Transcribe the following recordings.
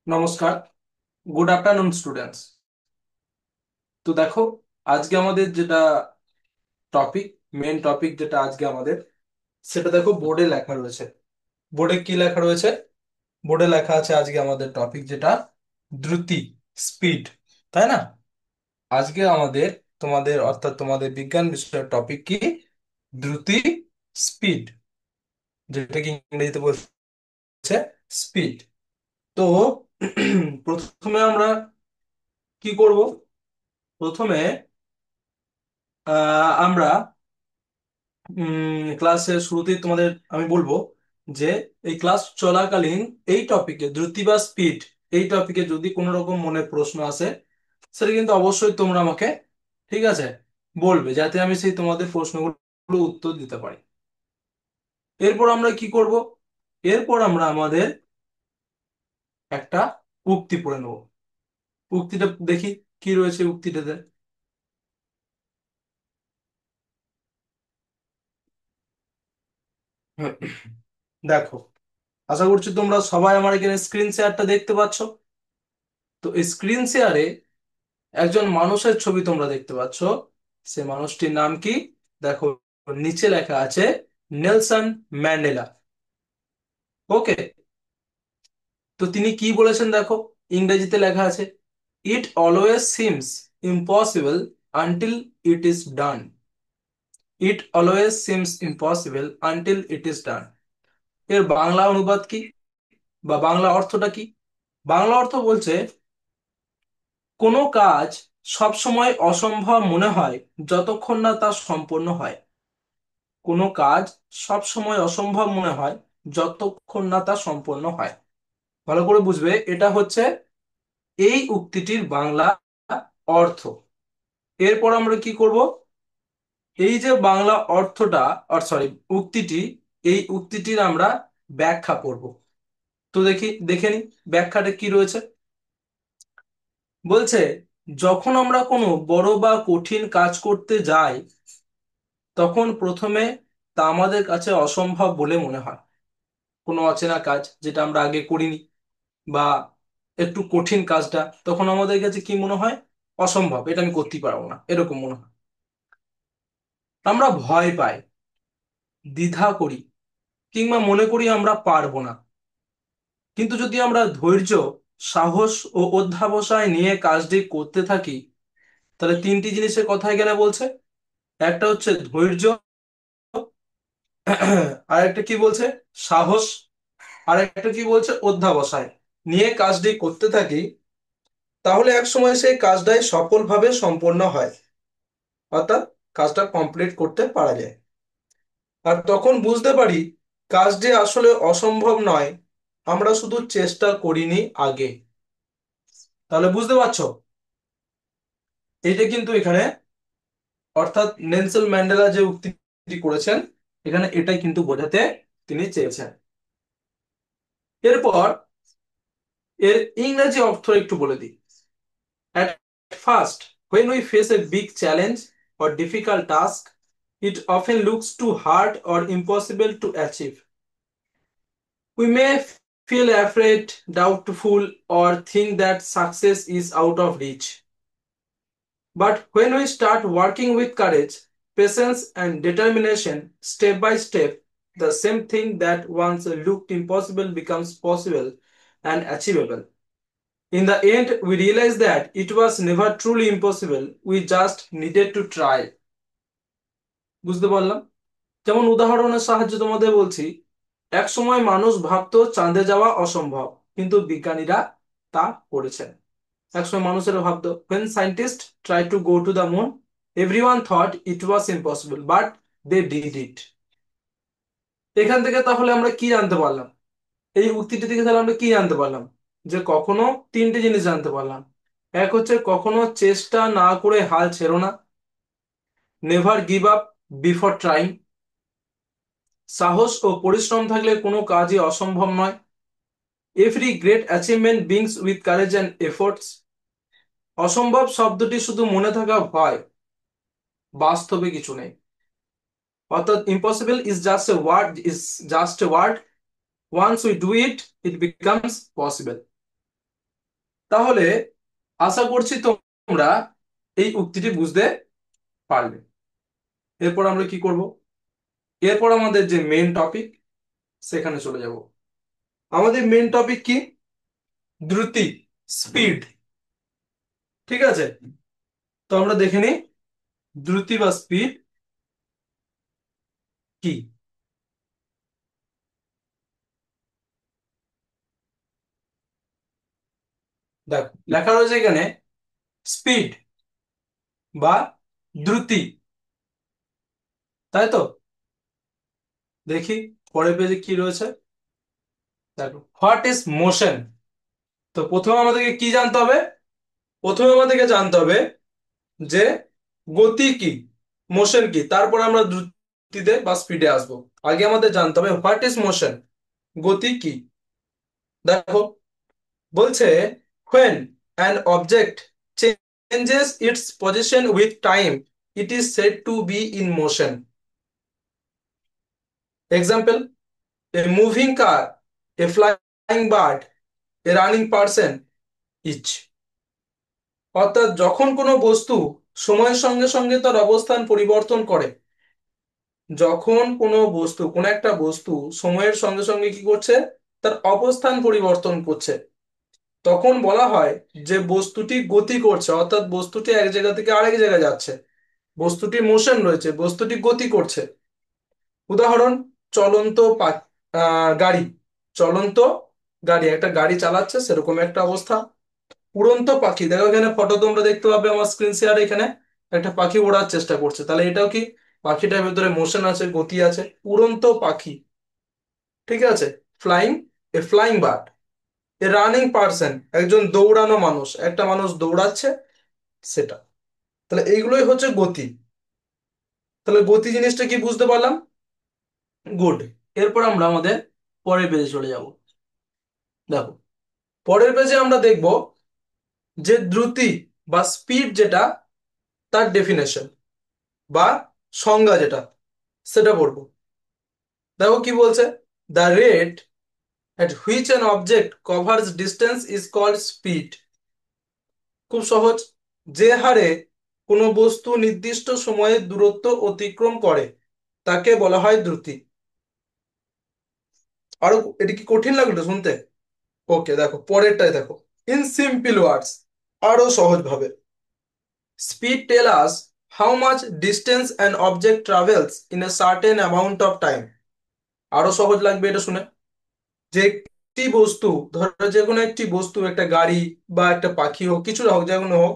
নমস্কার। Good afternoon students. তো দেখো, আজকে আমাদের যেটা টপিক, মেন টপিক যেটা আজকে আমাদের, সেটা দেখো বোর্ডে লেখা রয়েছে। বোর্ডে কি লেখা রয়েছে? বোর্ডে লেখা আছে আজকে আমাদের টপিক যেটা দ্রুতি, স্পিড, তাই না? আজকে আমাদের, তোমাদের অর্থাৎ তোমাদের বিজ্ঞান বিষয়ের টপিক কি? দ্রুতি, স্পিড, যেটাকে ইংরেজিতে বলছে স্পিড। তো প্রথমে আমরা কি করব? প্রথমে আমরা ক্লাসের শুরুতেই তোমাদের আমি বলবো যে এই ক্লাস চলাকালীন এই টপিকে, দ্রুতি বা স্পিড, এই টপিকে যদি কোনো রকম মনে প্রশ্ন আসে, সেটা কিন্তু অবশ্যই তোমরা আমাকে, ঠিক আছে, বলবে, যাতে আমি সেই তোমাদের প্রশ্নগুলো উত্তর দিতে পারি। এরপর আমরা কি করব? এরপর আমরা আমাদের একটা উক্তি পড়ে নেব। উক্তিটা দেখি কি রয়েছে উক্তিটাতে। দেখো, আশা করছি তোমরা সবাই আমার এখানে স্ক্রিন শেয়ারটা দেখতে পাচ্ছ। তো স্ক্রিন শেয়ারে একজন মানুষের ছবি তোমরা দেখতে পাচ্ছ। সে মানুষটির নাম কি? দেখো, নিচে লেখা আছে নেলসন ম্যান্ডেলা। ওকে। তো তিনি কি বলেছেন দেখো, ইংরেজিতে লেখা আছে, ইট always seems impossible until it is done. It always seems impossible until it is done. এর বাংলা অনুবাদ কি, বা বাংলা অর্থটা কি? বাংলা অর্থ বলছে, কোনো কাজ সব সময় অসম্ভব মনে হয় যতক্ষণ না তা সম্পূর্ণ হয়। কোনো কাজ সব সময় অসম্ভব মনে হয় যতক্ষণ না তা সম্পন্ন হয়। ভালো করে বুঝবে, এটা হচ্ছে এই উক্তিটির বাংলা অর্থ। এরপর আমরা কি করব? এই যে বাংলা অর্থটা, সরি, উক্তিটি, এই উক্তিটির আমরা ব্যাখ্যা করব। তো দেখি, দেখে নি ব্যাখ্যাটা কি রয়েছে। বলছে, যখন আমরা কোনো বড় বা কঠিন কাজ করতে যাই, তখন প্রথমে তা আমাদের কাছে অসম্ভব বলে মনে হয়। কোনো অচেনা কাজ যেটা আমরা আগে করিনি, বা একটু কঠিন কাজটা, তখন আমাদের কাছে কি মনে হয়? অসম্ভব, এটা আমি করতে পারবো না, এরকম মনে হয়। আমরা ভয় পাই, দ্বিধা করি, কিংবা মনে করি আমরা পারবো না। কিন্তু যদি আমরা ধৈর্য, সাহস ও অধ্যবসায় নিয়ে কাজটি করতে থাকি, তাহলে তিনটি জিনিসের কথা এখানে বলছে। একটা হচ্ছে ধৈর্য, আর একটা কি বলছে? সাহস। আর একটা কি বলছে? অধ্যবসায় নিয়ে কাজটি করতে থাকি, তাহলে এক সময় সেই কাজটাই সফলভাবে সম্পন্ন হয়, অর্থাৎ কাজটা কমপ্লিট করতে পারা যায়। আর তখন বুঝতে পারি কাজটি আসলে অসম্ভব নয়, আমরা শুধু চেষ্টা করিনি আগে। তাহলে বুঝতে পারছো, এইটা কিন্তু এখানে, অর্থাৎ নেলসন ম্যান্ডেলা যে উক্তিটি করেছেন, এখানে এটাই কিন্তু বোঝাতে তিনি চেয়েছেন। এরপর এর ইংরেজি অর্থ একটু বলে দিই। At first, when we face a big challenge or difficult task, it often looks too hard or impossible to achieve. We may feel afraid, doubtful, or think that success is out of reach. But when we start working with courage, patience, and determination, step by step, the same thing that once looked impossible becomes possible and achievable. In the end, we realized that it was never truly impossible. We just needed to try. বুঝতে পারলাম? যেমন উদাহরণের সাহায্যে তোমাদের বলছি, এক সময় মানুষ ভাবতো চাঁদে যাওয়া অসম্ভব, কিন্তু বিজ্ঞানীরা তা করেছেন। এক সময় মানুষেরা ভাবতো, when scientists tried to go to the moon, everyone thought it was impossible, but they did it. এখান থেকে তাহলে আমরা কি জানতে পারলাম? এই উক্তিটি থেকে তাহলে আমরা কি জানতে পারলাম? যে কখনো, তিনটে জিনিস জানতে পারলাম। এক হচ্ছে, কখনো চেষ্টা না করে হাল ছেড়ো না, never give up before trying. সাহস ও পরিশ্রম থাকলে কোনো কাজই অসম্ভব নয়। Every great achievement beings with courage and efforts. অসম্ভব শব্দটি শুধু মনে থাকা ভয়, বাস্তবে কিছু নেই। অর্থাৎ impossible is just a word, once we do it, it becomes possible. তাহলে আশা করছি তোমরা এই উক্তিটি বুঝতে পারবে। এরপর আমরা কি করব? এরপর আমাদের যে মেন টপিক, সেখানে চলে যাব। আমাদের মেন টপিক কি? দ্রুতি, স্পিড। ঠিক আছে, তো আমরা দেখে নিই দ্রুতি বা স্পিড কি। দেখো লেখা রয়েছে এখানে স্পিড বা দ্রুতি, তাই তো? দেখি পরের পেজে কি রয়েছে। দেখো, হোয়াট ইজ মোশন। তো প্রথমে আমাদেরকে কি জানতে হবে? প্রথমে আমাদেরকে জানতে হবে যে গতি কি, মোশন কি, তারপর আমরা দ্রুতিতে বা স্পিডে আসবো। আগে আমাদের জানতে হবে হোয়াট ইজ মোশন, গতি কি। দেখো বলছে when an object changes its position with time it is said to be in motion. Example: a moving car, a flying bird, a running person each. অর্থাৎ যখন কোনো বস্তু সময়ের সঙ্গে সঙ্গে তার অবস্থান পরিবর্তন করে, যখন কোনো বস্তু, কোনো একটা বস্তু সময়ের সঙ্গে সঙ্গে কি করছে, তার অবস্থান পরিবর্তন করছে, তখন বলা হয় যে বস্তুটি গতি করছে, অর্থাৎ বস্তুটি এক জায়গা থেকে আরেক জায়গায় যাচ্ছে, বস্তুটি মোশন রয়েছে, বস্তুটি গতি করছে। উদাহরণ: চলন্ত গাড়ি, চলন্ত গাড়ি, একটা গাড়ি চালাচ্ছে সেরকম একটা অবস্থা। উড়ন্ত পাখি, দেখো এখানে ফটো তোমরা দেখতে পাবে আমার স্ক্রিন শেয়ারে, এখানে একটা পাখি ওড়ার চেষ্টা করছে, তাহলে এটাও কি, পাখিটার ভেতরে মোশন আছে, গতি আছে, উড়ন্ত পাখি। ঠিক আছে, ফ্লাইং, এ ফ্লাইং বার্ড, এ রানিং পার্সন, একজন দৌড়ানো মানুষ, একটা মানুষ দৌড়াচ্ছে, সেটা। তাহলে এইগুলোই হচ্ছে গতি। তাহলে গতি জিনিসটা কি বুঝতে পারলাম? গুড। এরপর আমরা আমাদের পরের পেজে চলে যাব। দেখো পরের পেজে আমরা দেখব যে দ্রুতি বা স্পিড যেটা, তার ডেফিনেশন বা সংজ্ঞা যেটা, সেটা পড়বো। দেখো কি বলছে, the rate at which an object covers distance is called speed. খুব সহজ, যে হারে কোনো বস্তু নির্দিষ্ট সময়ে দূরত্ব অতিক্রম করে তাকে বলা হয় দ্রুতি। আরো এটা কি কঠিন লাগলো শুনতে? ওকে, দেখো পরেরটাই দেখো, ইন সিম্পল ওয়ার্ডস, আরো সহজ ভাবে। Speed tell us how much distance an object travels in a certain amount of time. আরো সহজ লাগবে এটা শুনে, যে একটি বস্তু, ধরো যে কোনো একটি বস্তু, একটা গাড়ি বা একটা পাখি হোক, কিছু হোক, যে কোনো হোক,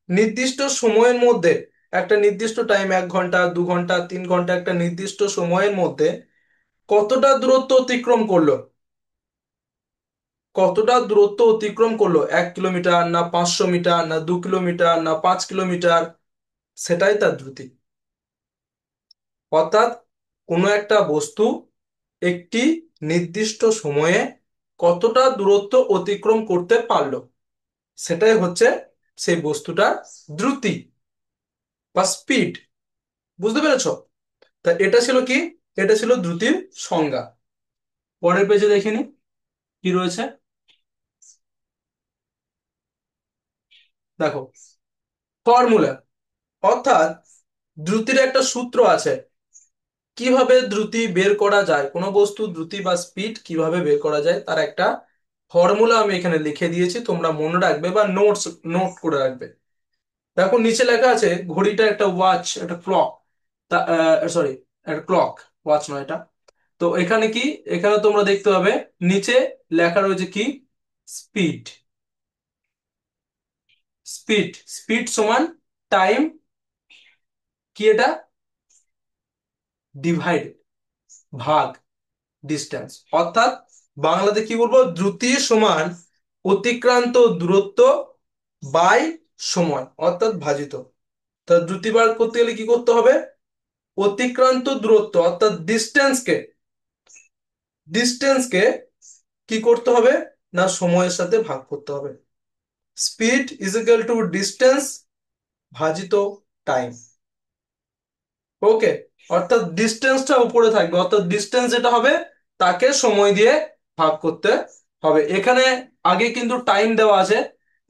নির্দিষ্ট সময়ের মধ্যে, একটা নির্দিষ্ট টাইম, 1 ঘন্টা, 2 ঘন্টা, 3 ঘন্টা, একটা নির্দিষ্ট সময়ের মধ্যে কতটা দূরত্ব অতিক্রম করলো, কতটা দূরত্ব অতিক্রম করলো, 1 কিলোমিটার না 500 মিটার না 2 কিলোমিটার না 5 কিলোমিটার, সেটাই তার দ্রুতি। অর্থাৎ কোনো একটা বস্তু একটি নির্দিষ্ট সময়ে কতটা দূরত্ব অতিক্রম করতে পারলো, সেটাই হচ্ছে সেই বস্তুটার দ্রুতি বা স্পিড। বুঝতে পেরেছো? তা এটা ছিল কি, এটা ছিল দ্রুতির সংজ্ঞা। পরের পেজে দেখিনি কি রয়েছে। দেখো ফর্মুলা, অর্থাৎ দ্রুতির একটা সূত্র আছে, কিভাবে দ্রুতি বের করা যায়, কোনো বস্তু দ্রুতি বা স্পিড কিভাবে বের করা যায়, তার একটা ফর্মুলা আমি এখানে লিখে দিয়েছি, তোমরা মনে রাখবে বা নোটস, নোট করে রাখবে। দেখো নিচে লেখা আছে ঘড়িটা একটা ওয়াচ, একটা ক্লক, তা সরি, একটা ক্লক, ওয়াচ নয় এটা। তো এখানে কি, এখানে তোমরা দেখতে পাবে নিচে লেখা রয়েছে কি, স্পিড। স্পিড, স্পিড সমান টাইম, কি এটা, ডিভাইড, ভাগ ডিস্টেন্স। অর্থাৎ বাংলাতে কি বলবো, দ্রুতি সমান অতিক্রান্ত দূরত্ব বাই সময়, অর্থাৎ ভাজিত। তা দ্রুতি বার করতে গেলে কি করতে হবে, অতিক্রান্ত দূরত্ব অর্থাৎ ডিস্টেন্সকে, ডিস্টেন্সকে কি করতে হবে না, সময়ের সাথে ভাগ করতে হবে। Speed is equal to distance ভাজিত টাইম। ওকে, অর্থাৎ ডিস্টেন্সটা উপরে থাকবে, অর্থাৎ ডিস্টেন্স যেটা হবে তাকে সময় দিয়ে ভাগ করতে হবে। এখানে আগে কিন্তু টাইম দেওয়া আছে,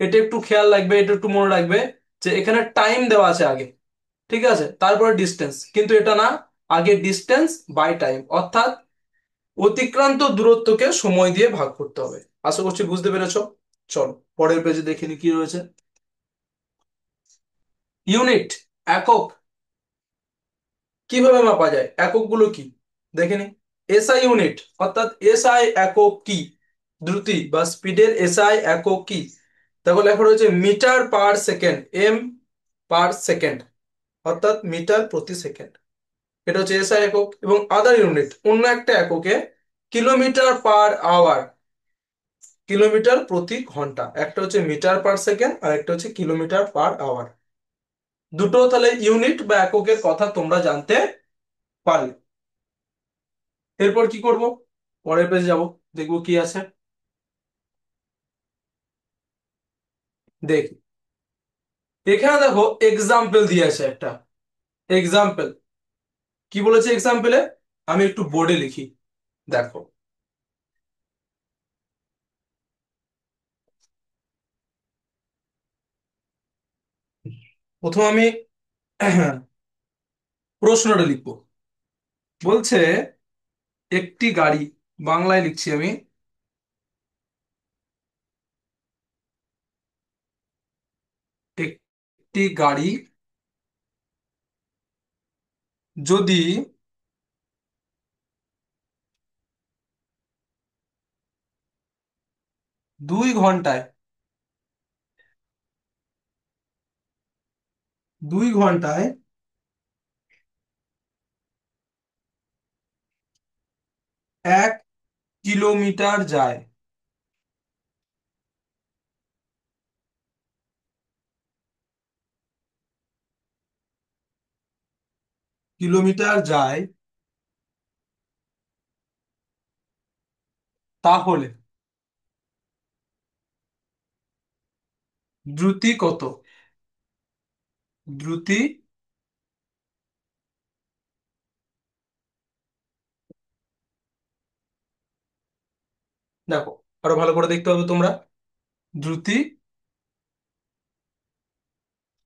এটা একটু খেয়াল রাখবে, এটা একটু মনে রাখবে যে এখানে টাইম দেওয়া আছে আগে, ঠিক আছে, তারপরে ডিস্টেন্স, কিন্তু এটা না, আগে ডিস্টেন্স বাই টাইম, অর্থাৎ অতিক্রান্ত দূরত্বকে সময় দিয়ে ভাগ করতে হবে। আশা করছি বুঝতে পেরেছো। চলো পরের পেজে দেখে নি কি রয়েছে। ইউনিট, একক, কিভাবে মাপা যায়, এককগুলো কি দেখে নি। এসআই ইউনিট, অর্থাৎ এসআই একক কি, দ্রুতি বা স্পিডের এসআই একক কি, দেখো লেখা রয়েছে metre per second, M per second, অর্থাৎ মিটার প্রতি সেকেন্ড, এটা হচ্ছে এসআই একক। এবং আদার ইউনিট, অন্য একটা এককে কিলোমিটার পার আওয়ার, কিলোমিটার প্রতি ঘন্টা, একটা হচ্ছে মিটার পার সেকেন্ড আর একটা হচ্ছে কিলোমিটার পার আওয়ার। দুটো তাহলে ইউনিট বা এককের কথা তোমরা জানতে পারলে। এরপর কি করব, পরের পেজে যাব, দেখবো কি আছে। দেখি, এখানে দেখো এক্সাম্পল দিয়েছে একটা, এক্সাম্পল কি বলেছে এক্সাম্পলে, আমি একটু বোর্ডে লিখি, দেখো। প্রথম আমি প্রশ্নটা লিখবো। বলছে একটি গাড়ি, বাংলায় লিখছি আমি, একটি গাড়ি যদি 2 ঘন্টায়, 2 ঘন্টায় 1 কিলোমিটার যায়, কিলোমিটার যায়, তাহলে দ্রুতি কত, দ্রুতি, দেখো আরো ভালো করে দেখতে হবে তোমরা, দ্রুতি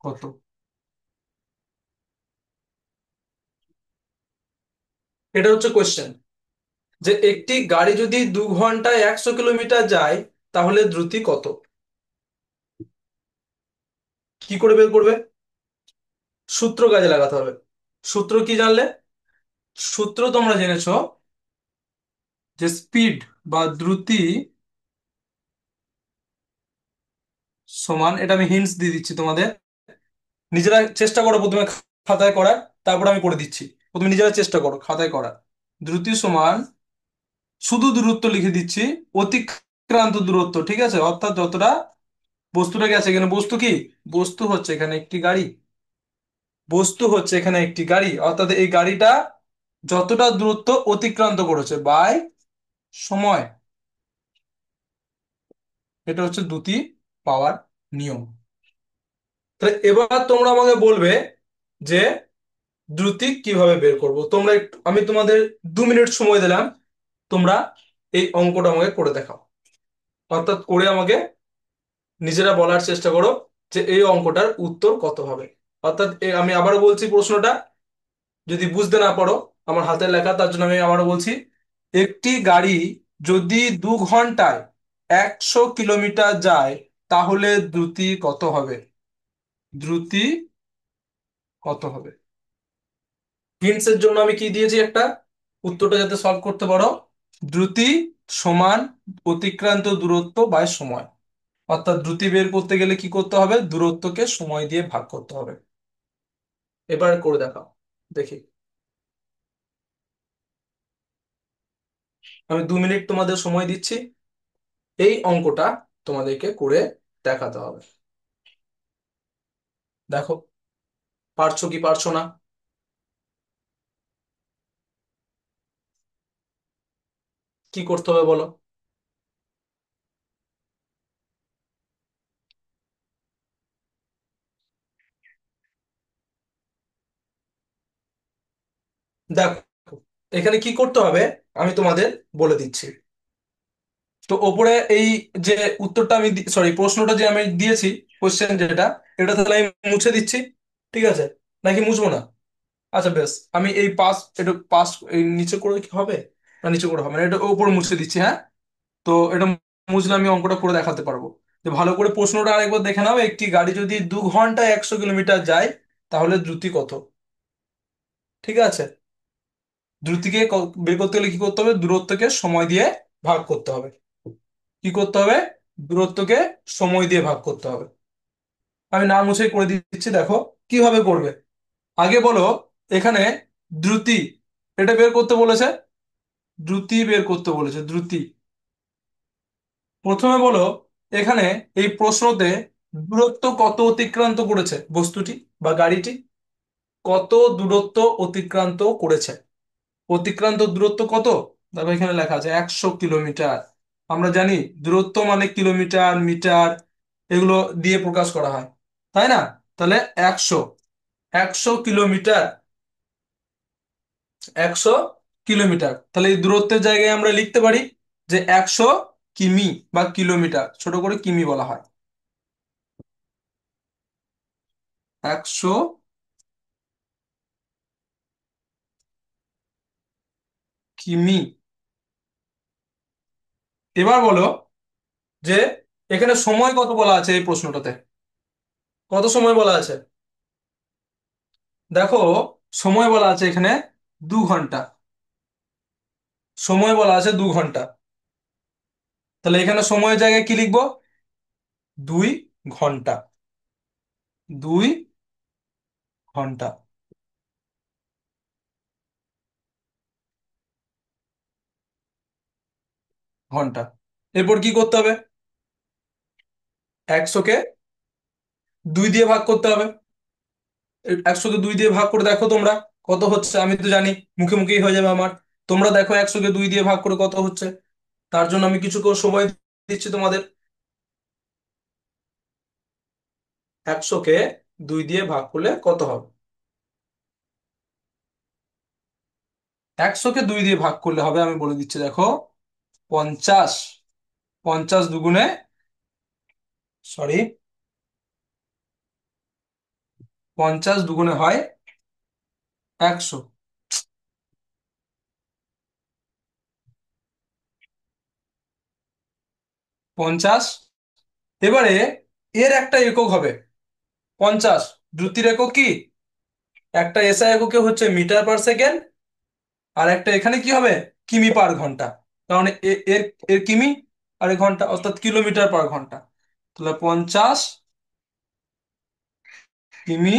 কত, এটা হচ্ছে কোশ্চেন, যে একটি গাড়ি যদি 2 ঘন্টায় 100 কিলোমিটার যায় তাহলে দ্রুতি কত, কি করে বের করবে, সূত্র কাজে লাগাতে হবে। সূত্র কি জানলে, সূত্র তোমরা জেনেছো যে স্পিড বা দ্রুতি সমান, এটা আমি হিন্টস দিয়ে দিচ্ছি তোমাদের, নিজেরা চেষ্টা করো প্রথমে খাতায় করার, তারপর আমি করে দিচ্ছি, প্রথমে নিজেরা চেষ্টা করো খাতায় করার। দ্রুতি সমান, শুধু দূরত্ব লিখে দিচ্ছি, অতিক্রান্ত দূরত্ব, ঠিক আছে, অর্থাৎ যতটা বস্তুটা গেছে, এখানে বস্তু কি, বস্তু হচ্ছে এখানে একটি গাড়ি, বস্তু হচ্ছে এখানে একটি গাড়ি, অর্থাৎ এই গাড়িটা যতটা দূরত্ব অতিক্রান্ত করেছে বাই সময়, এটা হচ্ছে দ্রুতি পাওয়ার নিয়ম। তাহলে এবার তোমরা আমাকে বলবে যে দ্রুতি কিভাবে বের করব, তোমরা একটু, আমি তোমাদের 2 মিনিট সময় দিলাম, তোমরা এই অঙ্কটা আমাকে করে দেখাও, অর্থাৎ করে আমাকে নিজেরা বলার চেষ্টা করো যে এই অঙ্কটার উত্তর কত হবে। অর্থাৎ আমি আবারও বলছি প্রশ্নটা, যদি বুঝতে না পারো, আমার হাতের লেখা, তার জন্য আমি আবারও বলছি, একটি গাড়ি যদি 2 ঘন্টায় 100 কিলোমিটার যায় তাহলে দ্রুতি কত হবে, দ্রুতি কত হবে। হিন্টস এর জন্য আমি কি দিয়েছি একটা, উত্তরটা যাতে সলভ করতে পারো, দ্রুতি সমান অতিক্রান্ত দূরত্ব বাই সময়, অর্থাৎ দ্রুতি বের করতে গেলে কি করতে হবে, দূরত্বকে সময় দিয়ে ভাগ করতে হবে। এবার করে দেখাও, দেখি। আমি 2 মিনিট তোমাদের সময় দিচ্ছি, এই অঙ্কটা তোমাদেরকে করে দেখাতে হবে, দেখো পারছো কি পারছো না। কি করতে হবে বলো। দেখো এখানে কি করতে হবে আমি তোমাদের বলে দিচ্ছি। তো ওপরে এই যে উত্তরটা আমি সরি প্রশ্নটা যে আমি দিয়েছি, কোশ্চেন যেটা, এটা তাহলে আমি মুছে দিচ্ছি, ঠিক আছে, নাকি মুছবো না? আচ্ছা বেশ, আমি এই পাস, এটা পাস এই নিচে করে কি হবে, না নিচে করে হবে না, এটা উপরে মুছে দিচ্ছি, হ্যাঁ। তো এটা মুছলে আমি অঙ্কটা করে দেখাতে পারবো। তো ভালো করে প্রশ্নটা আরেকবার দেখে নাও, একটি গাড়ি যদি 2 ঘন্টায় 100 কিলোমিটার যায়, তাহলে দ্রুতি কত? ঠিক আছে, দ্রুতিকে বের করতে গেলে কি করতে হবে, দূরত্বকে সময় দিয়ে ভাগ করতে হবে। কি করতে হবে? দূরত্বকে সময় দিয়ে ভাগ করতে হবে। আমি না মুছেই করে দিচ্ছি, দেখো কিভাবে করবে। আগে বলো, এখানে দ্রুতি, এটা বের করতে বলেছে, দ্রুতি বের করতে বলেছে, দ্রুতি। প্রথমে বলো, এখানে এই প্রশ্নতে দূরত্ব কত অতিক্রান্ত করেছে বস্তুটি বা গাড়িটি, কত দূরত্ব অতিক্রান্ত করেছে? অতিক্রান্ত দূরত্ব কত? দেখো এখানে লেখা আছে 100 কিলোমিটার। আমরা জানি দূরত্ব মানে কিলোমিটার, মিটার, এগুলো দিয়ে প্রকাশ করা হয়, তাই না? তাহলে 100, 100 কিলোমিটার, 100 কিলোমিটার, তাহলে এই দূরত্বের জায়গায় আমরা লিখতে পারি যে 100 কিমি বা কিলোমিটার, ছোট করে কিমি বলা হয়। 100 কিমি। এবার বলো যে এখানে সময় কত বলা আছে এই প্রশ্নটাতে, কত সময় বলা আছে? দেখো, সময় বলা আছে এখানে 2 ঘন্টা, সময় বলা আছে 2 ঘন্টা। তাহলে এখানে সময়ের জায়গায় কি লিখবো? 2 ঘন্টা, 2 ঘন্টা, ঘন্টা। এরপর কি করতে হবে? 100 কে 2 দিয়ে ভাগ করতে হবে। 100 কে 2 দিয়ে ভাগ করে দেখো তোমরা কত হচ্ছে, আমি তো জানি মুখে মুখেই হয়ে যাবে আমার। তোমরা দেখো 100 কে 2 দিয়ে ভাগ করে কত হচ্ছে, তার জন্য আমি কিছু সময় দিচ্ছি তোমাদের। 100 কে 2 দিয়ে ভাগ করলে কত হবে? 100 কে 2 দিয়ে ভাগ করলে হবে, আমি বলে দিচ্ছি দেখো, 50। 50 দুগুণে, সরি, 50 দুগুণে হয় 100। 50। এবারে এর একটা একক হবে 50। দ্রুতির একক কি? একটা এসআই এককে হচ্ছে মিটার পার সেকেন্ড, আর একটা এখানে কি হবে, কিমি পার ঘন্টা। কারণ এর এর কিমি, আর এর ঘন্টা, অর্থাৎ কিলোমিটার পার ঘন্টা। তাহলে 50 কিমি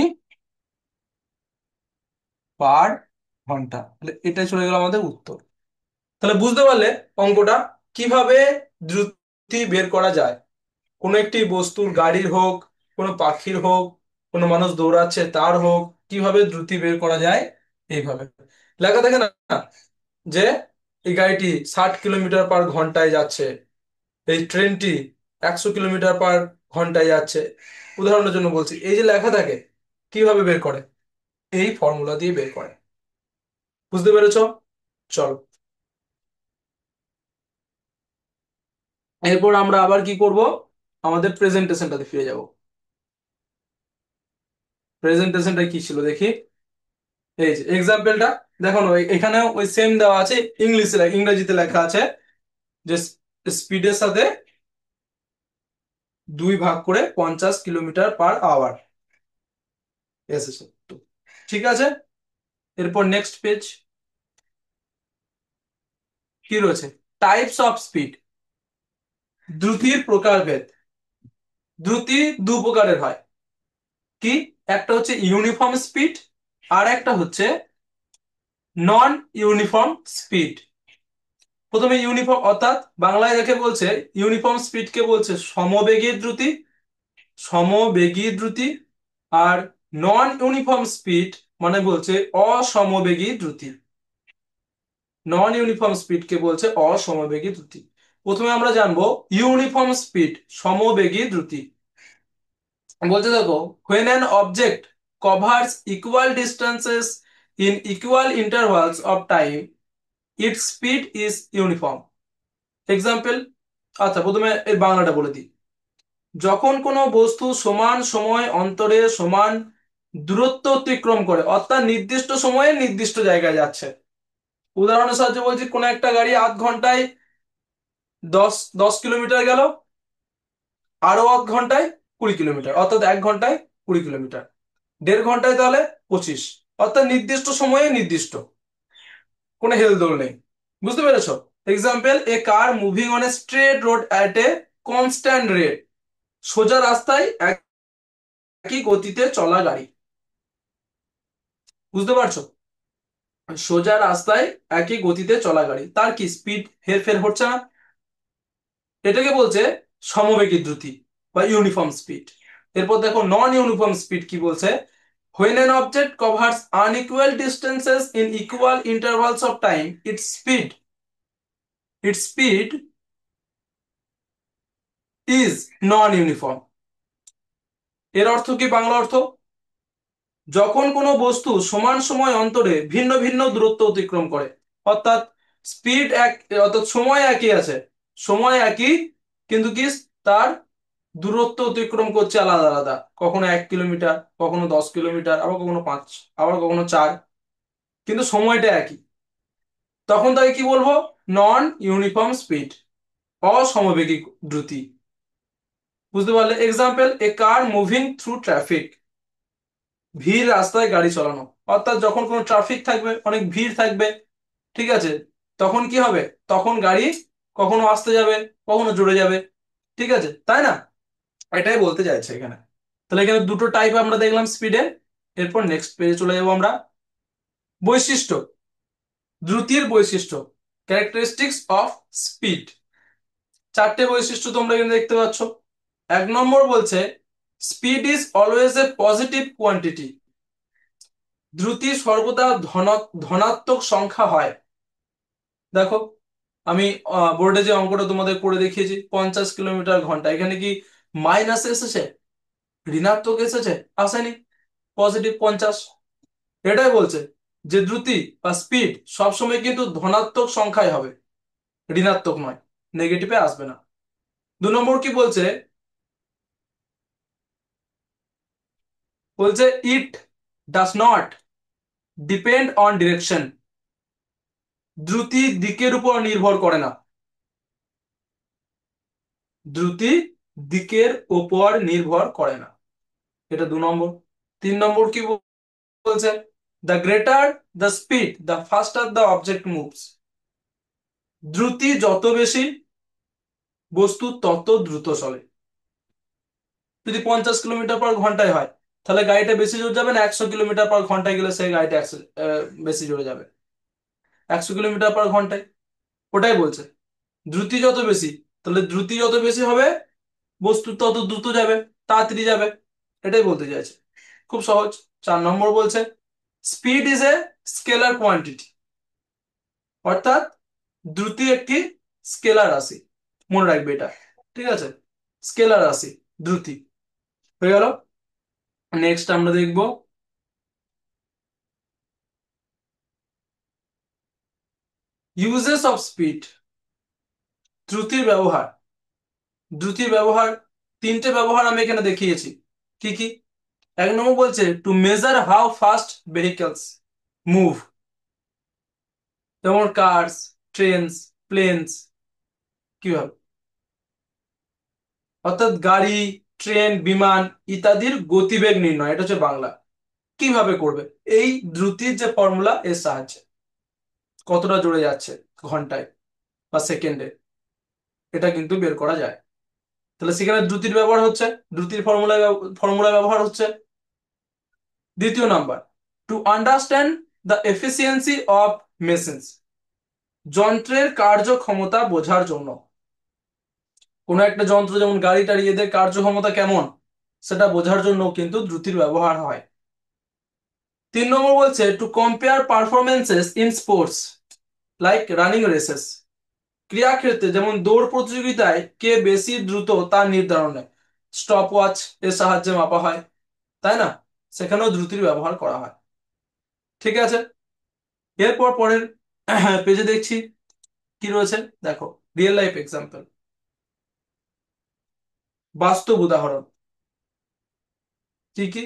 পার ঘন্টা, তাহলে এটাই চলে গেল আমাদের উত্তর। তাহলে বুঝতে পারলে অঙ্কটা কিভাবে দ্রুতি বের করা যায়। কোনো একটি বস্তুর, গাড়ির হোক, কোনো পাখির হোক, কোনো মানুষ দৌড়াচ্ছে তার হোক, কিভাবে দ্রুতি বের করা যায়। এইভাবে লেখা থাকে না যে এই গাড়িটি 60 কিলোমিটার পার ঘন্টায় যাচ্ছে, এই ট্রেনটি 100 কিলোমিটার পার ঘন্টায় যাচ্ছে। উদাহরণের জন্য বলছি, এই যে লেখা থাকে, কিভাবে বের করে? এই ফর্মুলা দিয়ে বের করে। বুঝতে পেরেছো? চলো, এরপর আমরা আবার কি করব, আমাদের প্রেজেন্টেশনটাতে ফিরে যাব। প্রেজেন্টেশনটা কি ছিল দেখি। এই যে এক্সাম্পলটা দেখো না, এখানে ওই সেম দেওয়া আছে, ইংরেজিতে লেখা আছে যে স্পিডের সাথে 2 ভাগ করে 50 কিলোমিটার পার আওয়ার এসেছে। তো ঠিক আছে, এরপর নেক্সট পেজ কি রয়েছে, টাইপস অফ স্পিড, দ্রুতির প্রকারভেদ। দ্রুতি 2 প্রকারের হয়, কি? একটা হচ্ছে ইউনিফর্ম স্পিড, আর একটা হচ্ছে নন ইউনিফর্ম স্পিড। প্রথমে ইউনিফর্ম, অর্থাৎ বাংলায় রেখে বলছে, ইউনিফর্ম স্পিডকে বলছে সমবেগী দ্রুতি, সমবেগী দ্রুতি। আর নন ইউনিফর্ম স্পিড মানে বলছে অসমবেগী দ্রুতি। নন ইউনিফর্ম স্পিডকে বলছে অসমবেগী দ্রুতি। প্রথমে আমরা জানবো ইউনিফর্ম স্পিড, সমবেগী দ্রুতি। বলতে দেখো, when an object covers equal distances in equal intervals of time, its speed is uniform. Example, আচ্ছা, প্রথমে এই বাংলাটা বলে দিই। যখন কোনো বস্তু সমান সময় অন্তরে সমান দূরত্ব অতিক্রম করে, অর্থাৎ নির্দিষ্ট সময়ে নির্দিষ্ট জায়গায় যাচ্ছে। উদাহরণের সাহায্যে বলছি, কোনো একটা গাড়ি আধ ঘন্টায় দশ দশ কিলোমিটার গেল, আরো আধ ঘন্টায় 20 কিলোমিটার, অর্থাৎ 1 ঘন্টায় 20 কিলোমিটার, 1.5 ঘন্টায় তাহলে 25, অর্থাৎ নির্দিষ্ট সময়ে নির্দিষ্ট, কোনো হেলদোল নেই। বুঝতে পেরেছো? Example, A car moving on a straight road at a constant rate. সোজা রাস্তায় একই গতিতে চলা গাড়ি। বুঝতে পারছো? সোজা রাস্তায় একই গতিতে চলা গাড়ি, তার কি স্পিড হেরফের হচ্ছে না। এটাকে বলছে সমবেগী দ্রুতি বা ইউনিফর্ম স্পিড। এরপর দেখো নন ইউনিফর্ম স্পিড কি বলছে। When an object covers unequal distances in equal intervals of time, its speed is non-uniform. এর অর্থ কি, বাংলা অর্থ, যখন কোনো বস্তু সমান সময় অন্তরে ভিন্ন ভিন্ন দূরত্ব অতিক্রম করে, অর্থাৎ স্পিড এক, অর্থাৎ সময় একই আছে, সময় একই, কিন্তু কি তার দূরত্ব অতিক্রম করছে আলাদা আলাদা, কখনো 1 কিলোমিটার, কখনো 10 কিলোমিটার, আবার কখনো 5, আবার কখনো 4, কিন্তু সময়টা একই, তখন তাকে কি বলবো? নন ইউনিফর্ম স্পিড, অসমবেগী দ্রুতি। বুঝতে পারলে? এক্সাম্পল, এ কার মুভিং থ্রু ট্রাফিক। ভিড় রাস্তায় গাড়ি চালানো, অর্থাৎ যখন কোনো ট্রাফিক থাকবে, অনেক ভিড় থাকবে, ঠিক আছে, তখন কি হবে? তখন গাড়ি কখনো আসতে যাবে, কখনো জোরে যাবে, ঠিক আছে, তাই না? এটাই বলতে চাইছে এখানে। তাহলে এখানে দুটো টাইপ আমরা দেখলাম স্পিডের। এরপর নেক্সট পেজে চলে যাবো আমরা। বৈশিষ্ট্য, দ্রুতির বৈশিষ্ট্য, ক্যারেক্টারিস্টিক্স অফ স্পিড। 4টে বৈশিষ্ট্য তোমরা এখানে দেখতে পাচ্ছ। 1 নম্বর বলছে, speed is always a positive quantity. দ্রুতি সর্বদা ধনাত্মক সংখ্যা হয়। দেখো, আমি বোর্ডে যে অঙ্কটা তোমাদের করে দেখিয়েছি, 50 কিলোমিটার ঘন্টা, এখানে কি মাইনাস এসেছে, ঋণাত্মক এসেছে? আসেনি, পজিটিভ 50। এটাই বলছে যে দ্রুতি বা স্পিড সবসময় কিন্তু ধনাত্মক সংখ্যায় হবে, ঋণাত্মক নয়, নেগেটিভে আসবে না। 2 নম্বর কি বলছে, বলছে it does not depend on direction. দ্রুতি দিকের উপর নির্ভর করে না, দ্রুতি দিকের উপর নির্ভর করে না, এটা 2 নম্বর। 3 নম্বর কি বলছে, the greater the speed the ফাস্টার the object moves. দ্রুতি যত বেশি, বস্তু তত দ্রুত চলে। যদি 50 কিলোমিটার পার ঘন্টায় হয়, তাহলে গাড়িটা বেশি জোর যাবে না 100 কিলোমিটার পার ঘন্টায় গেলে সেই গাড়িটা বেশি জোরে যাবে? 100 কিলোমিটার পার ঘন্টায়। ওটাই বলছে, দ্রুতি যত বেশি, তাহলে দ্রুতি যত বেশি হবে, বস্তু তত দ্রুত যাবে, তাড়াতাড়ি যাবে। এটাই বলতে চাইছে, খুব সহজ। 4 নম্বর বলছে, speed is a scalar quantity, অর্থাৎ দ্রুতি একটি স্কেলার রাশি, মনে রাখবে এটা, ঠিক আছে, স্কেলার রাশি দ্রুতি। হয়ে গেল। নেক্সট আমরা দেখব ইউজেস অফ স্পিড, দ্রুতির ব্যবহার। দ্রুতির ব্যবহার, 3টে ব্যবহার আমি এখানে দেখিয়েছি। কি কি? 1 নম্বর বলছে to measure how fast vehicles move, যেমন কার্স, ট্রেনস, প্লেনস, কিভাবে, অর্থাৎ গাড়ি, ট্রেন, বিমান ইত্যাদির গতিবেগ নির্ণয়, এটা হচ্ছে বাংলা। কিভাবে করবে? এই দ্রুতির যে ফর্মুলা, এর সাহায্যে কতটা জোরে যাচ্ছে ঘন্টায় বা সেকেন্ডে, এটা কিন্তু বের করা যায়। তাহলে সেখানে দ্রুতির ব্যবহার হচ্ছে, দ্রুতির ফর্মুলা ব্যবহার হচ্ছে। 2য় number, to understand the efficiency of machines, যন্ত্রের কার্যক্ষমতা বোঝার জন্য। কোনো একটা যন্ত্র, যেমন গাড়ি টাড়ি, এদের কার্যক্ষমতা কেমন, সেটা বোঝার জন্য কিন্তু দ্রুতির ব্যবহার হয়। 3 নম্বর বলছে to compare performances in sports like running races, ক্রীড়াক্ষেত্রে যেমন দৌড় প্রতিযোগিতায় কে বেশি দ্রুত তা নির্ধারণে স্টপ ওয়াচ এর সাহায্যে মাপা হয়, তাই না? সেখানেও দ্রুতির ব্যবহার করা হয়। ঠিক আছে, এরপর পরের পেজে দেখছি কি রয়েছে। দেখো, রিয়েল লাইফ এক্সাম্পল। বাস্তব উদাহরণ কি কি,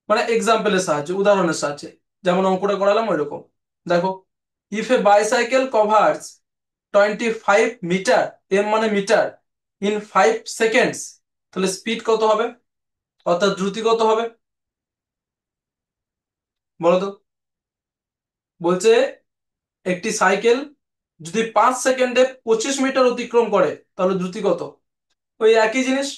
মানে এক্সাম্পলের সাহায্যে, উদাহরণের সাহায্যে, যেমন অঙ্কটা করালাম ওই রকম। দেখো, if a bicycle covers 25 metre, M মানে মিটার, ইন 5 সেকেন্ডস, তাহলে স্পিড কত হবে, অর্থাৎ দ্রুতি কত হবে, বলো তো। বলছে একটি সাইকেল যদি 5 সেকেন্ডে 25 মিটার অতিক্রম করে তাহলে দ্রুতি কত। ওই একই জিনিস,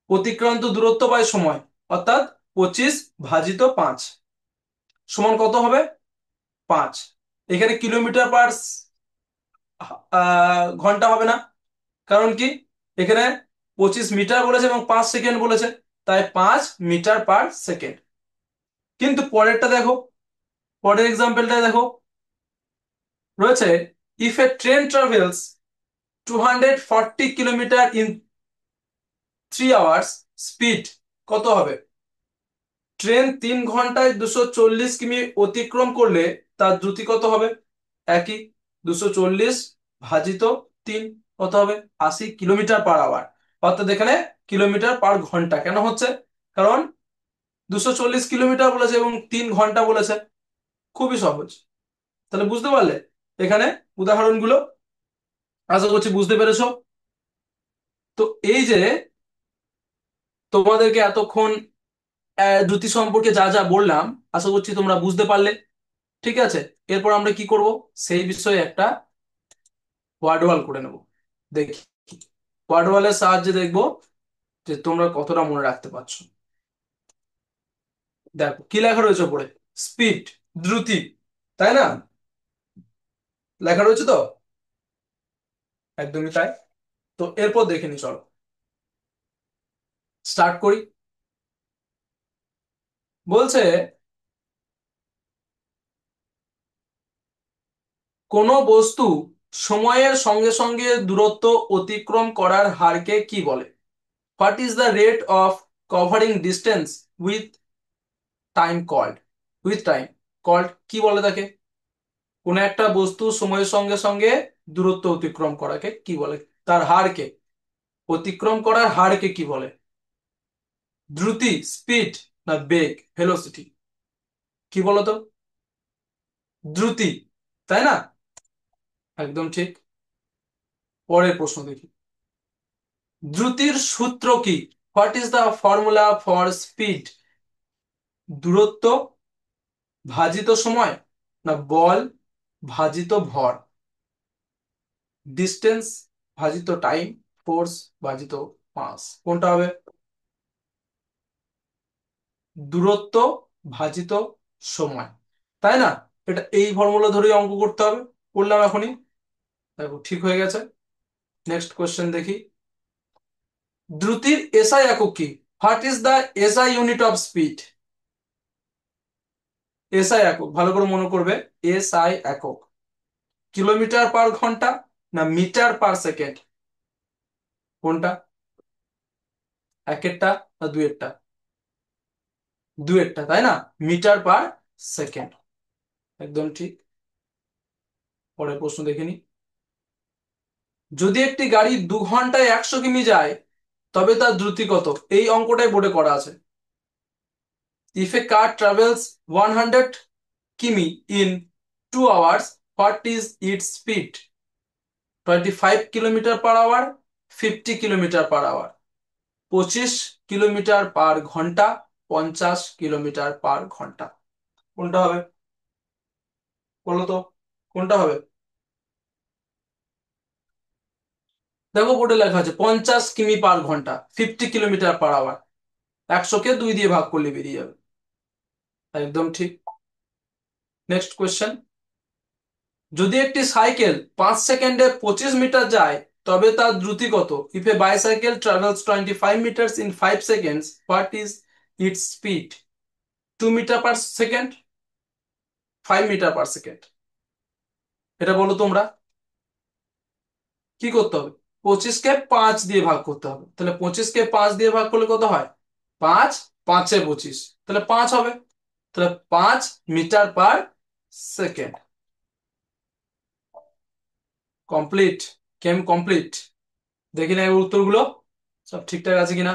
অতিক্রান্ত দূরত্ব বাই সময়, অর্থাৎ 25 ভাজিত 5 সমান কত হবে, 5। এখানে কিলোমিটার পার ঘন্টা হবে না, কারণ কি, এখানে 25 মিটার বলেছে এবং 5 সেকেন্ড বলেছে, তাই 5 মিটার পার সেকেন্ড। কিন্তু পরেরটা দেখো, পরের এক্সাম্পলটা দেখো, রয়েছে if A train travels 240 kilometre in 3 hours, speed কত হবে। ট্রেন 3 ঘন্টায় 240 কিমি অতিক্রম করলে তার দ্রুতি কত হবে, একই, 240 ভাজিত 3 কত হবে, 80 কিলোমিটার পার আওয়ার। অর্থাৎ এখানে কিলোমিটার পার ঘন্টা কেন হচ্ছে, কারণ 240 কিলোমিটার বলেছে এবং 3 ঘন্টা বলেছে, খুবই সহজ। তাহলে বুঝতে পারলে এখানে উদাহরণগুলো, আশা করছি বুঝতে পেরেছো। তো এই যে তোমাদেরকে এতক্ষণ দ্রুতি সম্পর্কে যা যা বললাম, আশা করছি তোমরা বুঝতে পারলে। ঠিক আছে, এরপর আমরা কি করব, সেই বিষয়ে একটা ওয়ার্ড ওয়াল করে নেব। দেখি, ওয়ার্ড ওয়ালের সাহায্যে দেখবো যে তোমরা কতটা মনে রাখতে পারছো। দেখো কি লেখা রয়েছে উপরে, স্পিড, দ্রুতি, তাই না, লেখা রয়েছে তো, একদমই তাই। তো এরপর দেখে নি, চলো স্টার্ট করি। বলছে কোনো বস্তু সময়ের সঙ্গে সঙ্গে দূরত্ব অতিক্রম করার হারকে কি বলে। What is the rate of covering distance with time called, with time called কি বলে তাকে। কোন একটা বস্তু সময়ের সঙ্গে সঙ্গে দূরত্ব অতিক্রম করাকে কি বলে, তার হারকে, অতিক্রম করার হারকে কি বলে। দ্রুতি, স্পিড, না বেগ, ভেলোসিটি, কি বলতো, দ্রুতি, তাই না, একদম ঠিক। পরের প্রশ্ন দেখি, দ্রুতির সূত্র কি, what is the formula for speed. দূরত্ব ভাজিত সময়, না বল ভাজিত ভর, ডিস্টেন্স ভাজিত টাইম, ফোর্স ভাজিত মাস, কোনটা হবে। দূরত্ব ভাজিত সময়, তাই না, এটা এই ফর্মুলা ধরেই অঙ্ক করতে হবে, করলাম এখনই, দেখো ঠিক হয়ে গেছে। নেক্সট কোশ্চেন দেখি, দ্রুতির এসআই একক কি, what is the SI unit of speed. SI একক ভালো করে মনে করবে, এসআই একক কিলোমিটার পার ঘন্টা, না মিটার পার সেকেন্ড, কোনটা, একেরটা না দুয়েরটা, দুয়েরটা, তাই না, মিটার পার সেকেন্ড, একদম ঠিক। পরের প্রশ্ন দেখে নি, যদি একটি গাড়ি 2 ঘন্টায় 100 কিমি যায় তবে তার দ্রুতি কত। এই অঙ্কটাই বোর্ডে করা আছে। ইফ এ কার ট্রাভেলস 100 কিমি in 2 hours, what is its speed. 25 kilometre per hour, 50 kilometre per hour, 25 kilometre per ঘন্টা, 50 কিলোমিটার পার ঘন্টা, কোনটা হবে, বলো তো, কোনটা হবে। দেখো বোর্ডে লেখা আছে 50 কিমি পার ঘন্টা, 50 কিলোমিটার পার আওয়ার, 100-কে 2 দিয়ে ভাগ করলে বেরিয়ে যাবে, একদম ঠিক। নেক্সট কোয়েশ্চেন, যদি একটি সাইকেল 5 সেকেন্ডে 25 মিটার যায় তবে তার দ্রুতি কত। If a bicycle travels 25 metre in 5 seconds, what is its speed. 2 metre per second, 5 metre per second, এটা বলো তোমরা। কি করতে হবে, 25-কে 5 দিয়ে ভাগ করতে হবে, তাহলে 25-কে 5 দিয়ে ভাগ করলে কত হয়, 5, 5-এ 25, তাহলে 5 হবে, তাহলে 5 মিটার পার সেকেন্ড। কমপ্লিট, কেম কমপ্লিট, দেখি না এই উত্তরগুলো। সব ঠিকঠাক আছে কিনা?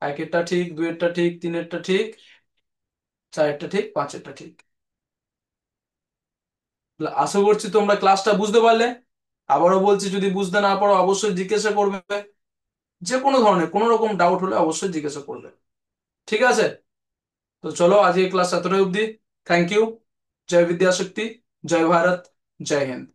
একেরটা ঠিক, দুয়েরটা ঠিক, তিনেরটা ঠিক, চারেরটা ঠিক, পাঁচেরটা ঠিক। তাহলে আশা করছি তোমরা ক্লাসটা বুঝতে পারলে। আবারও বলছি, যদি বুঝতে না পারো অবশ্যই জিজ্ঞাসা করবে। যে কোনো ধরনের কোনো রকম ডাউট হলে অবশ্যই জিজ্ঞাসা করবে। ঠিক আছে? তো চলো আজকে ক্লাস এতটাই অবধি। Thank you. জয় বিদ্যাশক্তি, জয় ভারত, জয় হিন্দ।